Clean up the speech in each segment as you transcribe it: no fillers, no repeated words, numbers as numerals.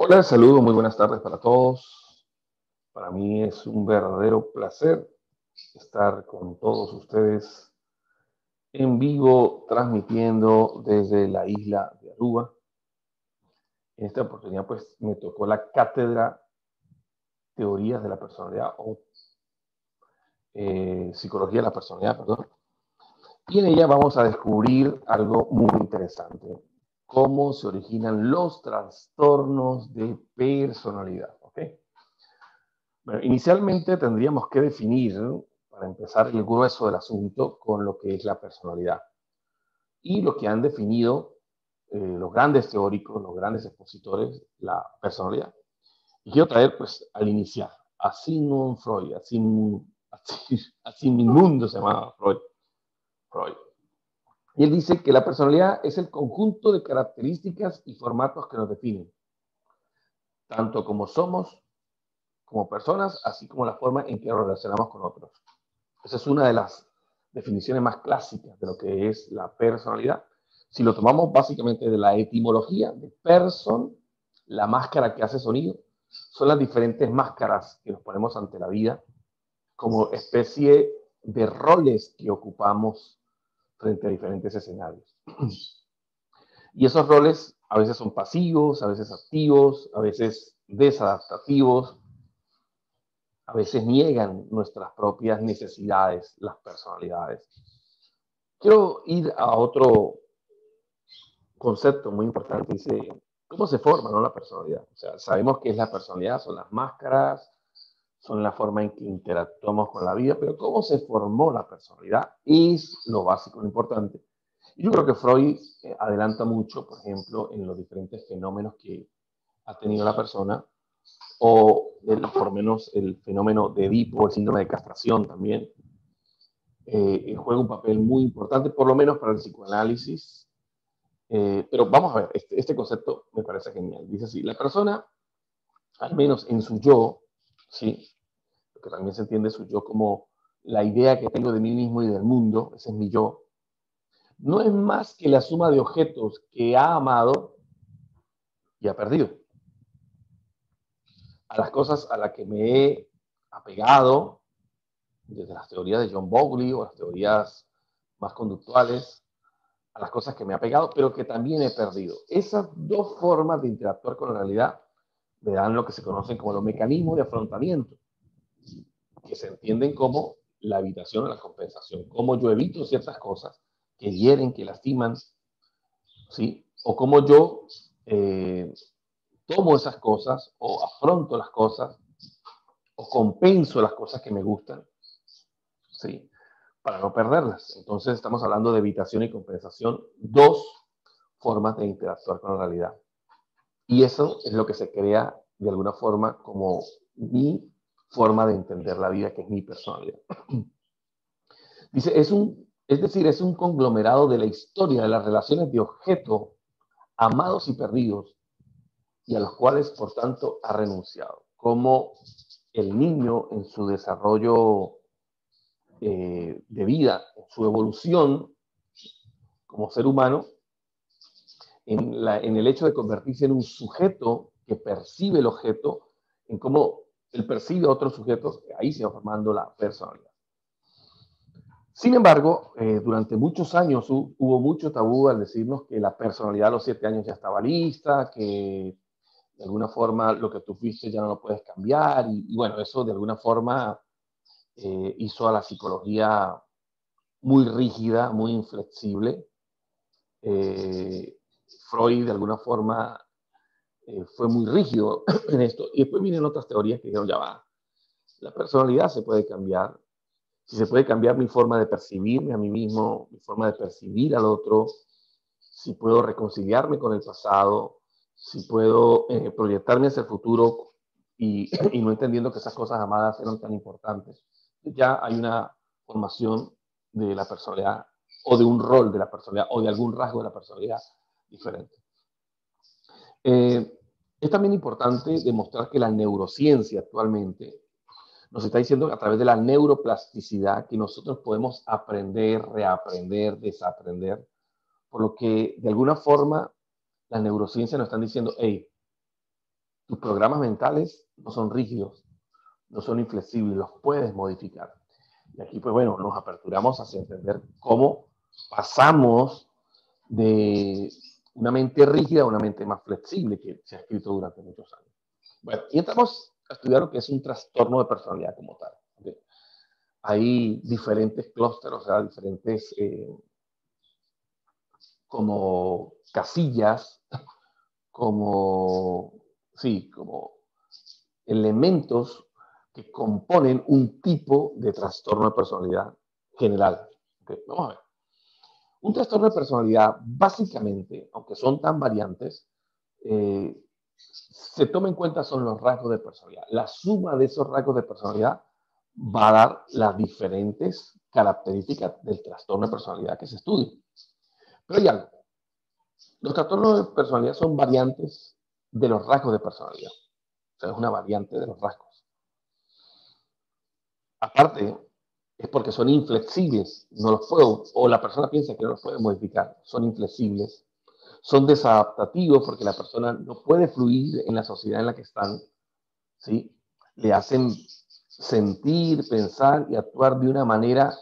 Hola, saludo, muy buenas tardes para todos. Para mí es un verdadero placer estar con todos ustedes en vivo, transmitiendo desde la isla de Aruba. En esta oportunidad, pues, me tocó la cátedra Teorías de la Personalidad o Psicología de la Personalidad, perdón. Y en ella vamos a descubrir algo muy interesante, cómo se originan los trastornos de personalidad, ¿ok? Bueno, inicialmente tendríamos que definir, ¿no?, para empezar, el grueso del asunto con lo que es la personalidad. Y lo que han definido los grandes teóricos, los grandes expositores, la personalidad. Y quiero traer, pues, al iniciar, a Sigmund Freud, así mi mundo se llamaba Freud. Y él dice que la personalidad es el conjunto de características y formatos que nos definen, tanto como somos, como personas, así como la forma en que nos relacionamos con otros. Esa es una de las definiciones más clásicas de lo que es la personalidad. Si lo tomamos básicamente de la etimología de person, la máscara que hace sonido, son las diferentes máscaras que nos ponemos ante la vida como especie de roles que ocupamos frente a diferentes escenarios. Y esos roles a veces son pasivos, a veces activos, a veces desadaptativos, a veces niegan nuestras propias necesidades, las personalidades. Quiero ir a otro concepto muy importante. Dice, ¿cómo se forma, no, la personalidad? O sea, sabemos que es la personalidad, son las máscaras, son la forma en que interactuamos con la vida, pero ¿cómo se formó la personalidad? Es lo básico, lo importante. Y yo creo que Freud adelanta mucho, por ejemplo, en los diferentes fenómenos que ha tenido la persona, o por lo menos el fenómeno de Edipo, el síndrome de castración también, juega un papel muy importante, por lo menos para el psicoanálisis. Pero vamos a ver, este concepto me parece genial. Dice así, la persona, al menos en su yo, ¿sí?, que también se entiende su yo como la idea que tengo de mí mismo y del mundo, ese es mi yo, no es más que la suma de objetos que ha amado y ha perdido. A las cosas a las que me he apegado, desde las teorías de John Bowlby o las teorías más conductuales, a las cosas que me he apegado, pero que también he perdido. Esas dos formas de interactuar con la realidad me dan lo que se conocen como los mecanismos de afrontamiento, que se entienden como la evitación o la compensación, cómo yo evito ciertas cosas que hieren, que lastiman, ¿sí? O cómo yo tomo esas cosas o afronto las cosas o compenso las cosas que me gustan, ¿sí?, para no perderlas. Entonces estamos hablando de evitación y compensación, dos formas de interactuar con la realidad. Y eso es lo que se crea de alguna forma como mi forma de entender la vida, que es mi personalidad. Dice, es decir, es un conglomerado de la historia de las relaciones de objeto amados y perdidos, y a los cuales, por tanto, ha renunciado. Como el niño en su desarrollo de vida, en su evolución como ser humano, en el hecho de convertirse en un sujeto que percibe el objeto, en cómo él percibe a otros sujetos, ahí se va formando la personalidad. Sin embargo, durante muchos años hubo mucho tabú al decirnos que la personalidad a los 7 años ya estaba lista, que de alguna forma lo que tú fuiste ya no lo puedes cambiar, y bueno, eso de alguna forma hizo a la psicología muy rígida, muy inflexible. Freud de alguna forma fue muy rígido en esto. Y después vienen otras teorías que dijeron, ya va, la personalidad se puede cambiar. Si se puede cambiar mi forma de percibirme a mí mismo, mi forma de percibir al otro, si puedo reconciliarme con el pasado, si puedo proyectarme hacia el futuro y no entendiendo que esas cosas amadas eran tan importantes, ya hay una formación de la personalidad o de un rol de la personalidad o de algún rasgo de la personalidad diferente. Es también importante demostrar que la neurociencia actualmente nos está diciendo a través de la neuroplasticidad que nosotros podemos aprender, reaprender, desaprender, por lo que de alguna forma la neurociencia nos están diciendo, hey, tus programas mentales no son rígidos, no son inflexibles, los puedes modificar. Y aquí, pues bueno, nos aperturamos hacia entender cómo pasamos de una mente rígida a una mente más flexible que se ha escrito durante muchos años. Bueno, y entramos a estudiar lo que es un trastorno de personalidad como tal. ¿Okay? Hay diferentes clústeres, o sea, diferentes como casillas, como, sí, como elementos que componen un tipo de trastorno de personalidad general. ¿Okay? Vamos a ver. Un trastorno de personalidad, básicamente, aunque son tan variantes, se toma en cuenta son los rasgos de personalidad. La suma de esos rasgos de personalidad va a dar las diferentes características del trastorno de personalidad que se estudia. Pero hay algo. Los trastornos de personalidad son variantes de los rasgos de personalidad. O sea, es una variante de los rasgos. Aparte, es porque son inflexibles, no los puedo, o la persona piensa que no los puede modificar, son inflexibles, son desadaptativos porque la persona no puede fluir en la sociedad en la que están, ¿sí? Le hacen sentir, pensar y actuar de una manera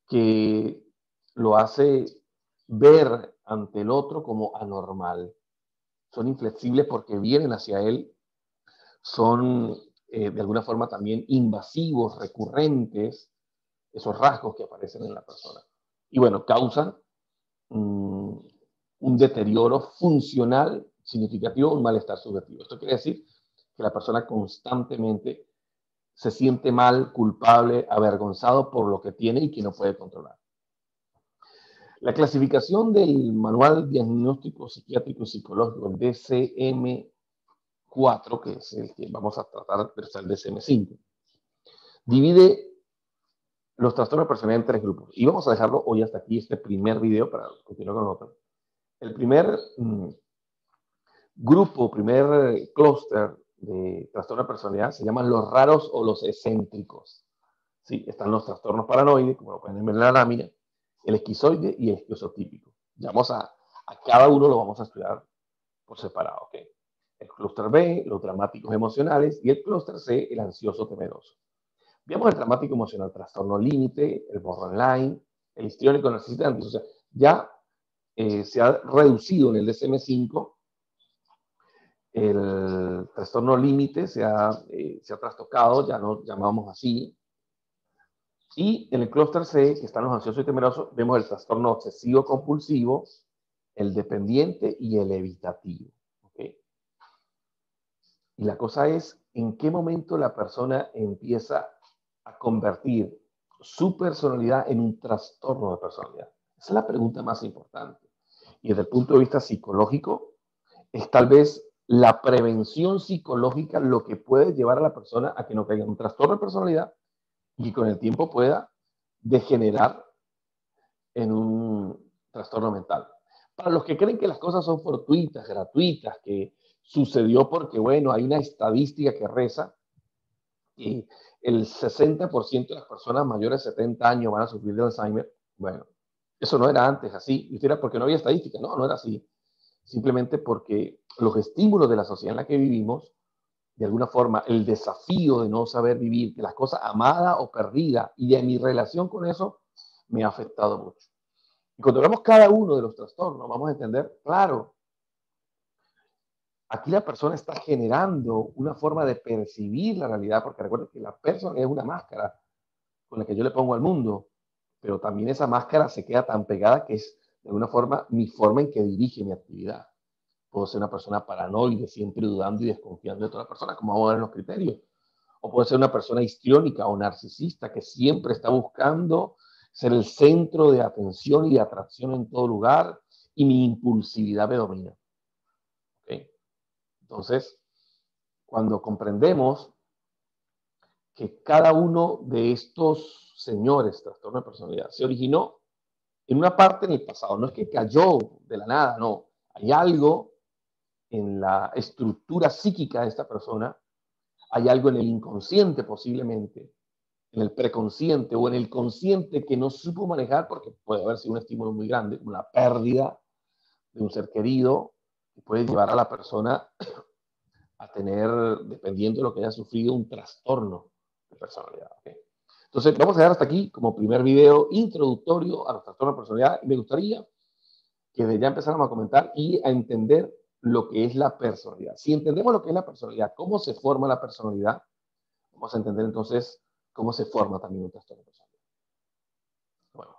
que lo hace ver ante el otro como anormal. Son inflexibles porque vienen hacia él, son de alguna forma también invasivos, recurrentes, esos rasgos que aparecen en la persona. Y bueno, causan un deterioro funcional significativo, un malestar subjetivo. Esto quiere decir que la persona constantemente se siente mal, culpable, avergonzado por lo que tiene y que no puede controlar. La clasificación del Manual Diagnóstico Psiquiátrico y Psicológico, el DSM-4, que es el que vamos a tratar, pero está el DSM-5, divide los trastornos de personalidad en 3 grupos. Y vamos a dejarlo hoy hasta aquí, este primer video, para continuar con otro. El primer grupo, primer clúster de trastorno de personalidad se llaman los raros o los excéntricos. Sí, están los trastornos paranoides, como lo pueden ver en la lámina, el esquizoide y el esquizotípico. Ya vamos a cada uno lo vamos a estudiar por separado. ¿Okay? El clúster B, los dramáticos emocionales, y el clúster C, el ansioso temeroso. Veamos el dramático emocional, trastorno límite, el borderline, el histriónico narcisista. O sea, ya se ha reducido en el DSM-5 el trastorno límite, se ha trastocado, ya no llamamos así. Y en el clúster C, que están los ansiosos y temerosos, vemos el trastorno obsesivo compulsivo, el dependiente y el evitativo. ¿Okay? Y la cosa es, ¿en qué momento la persona empieza a convertir su personalidad en un trastorno de personalidad? Esa es la pregunta más importante. Y desde el punto de vista psicológico, es tal vez la prevención psicológica lo que puede llevar a la persona a que no caiga en un trastorno de personalidad y con el tiempo pueda degenerar en un trastorno mental. Para los que creen que las cosas son fortuitas, gratuitas, que sucedió porque, bueno, hay una estadística que reza y el 60% de las personas mayores de 70 años van a sufrir de Alzheimer. Bueno, eso no era antes así. Y usted dirá, ¿por qué no había estadística? No, no era así. Simplemente porque los estímulos de la sociedad en la que vivimos, de alguna forma, el desafío de no saber vivir, que las cosas amadas o perdidas, y de mi relación con eso, me ha afectado mucho. Y cuando vemos cada uno de los trastornos, vamos a entender, claro, aquí la persona está generando una forma de percibir la realidad, porque recuerden que la persona es una máscara con la que yo le pongo al mundo, pero también esa máscara se queda tan pegada que es, de alguna forma, mi forma en que dirige mi actividad. Puedo ser una persona paranoide, siempre dudando y desconfiando de toda la persona, como vamos a ver en los criterios. O puede ser una persona histriónica o narcisista que siempre está buscando ser el centro de atención y de atracción en todo lugar y mi impulsividad me domina. ¿Okay? Entonces, cuando comprendemos que cada uno de estos señores, trastorno de personalidad, se originó en una parte en el pasado, no es que cayó de la nada, no, hay algo en la estructura psíquica de esta persona, hay algo en el inconsciente posiblemente, en el preconsciente o en el consciente que no supo manejar porque puede haber sido un estímulo muy grande, como la pérdida de un ser querido, que puede llevar a la persona a tener, dependiendo de lo que haya sufrido, un trastorno de personalidad. ¿Okay? Entonces, vamos a dejar hasta aquí como primer video introductorio a los trastornos de personalidad. Y me gustaría que desde ya empezáramos a comentar y a entender lo que es la personalidad. Si entendemos lo que es la personalidad, cómo se forma la personalidad, vamos a entender entonces cómo se forma también un trastorno de personalidad. Bueno,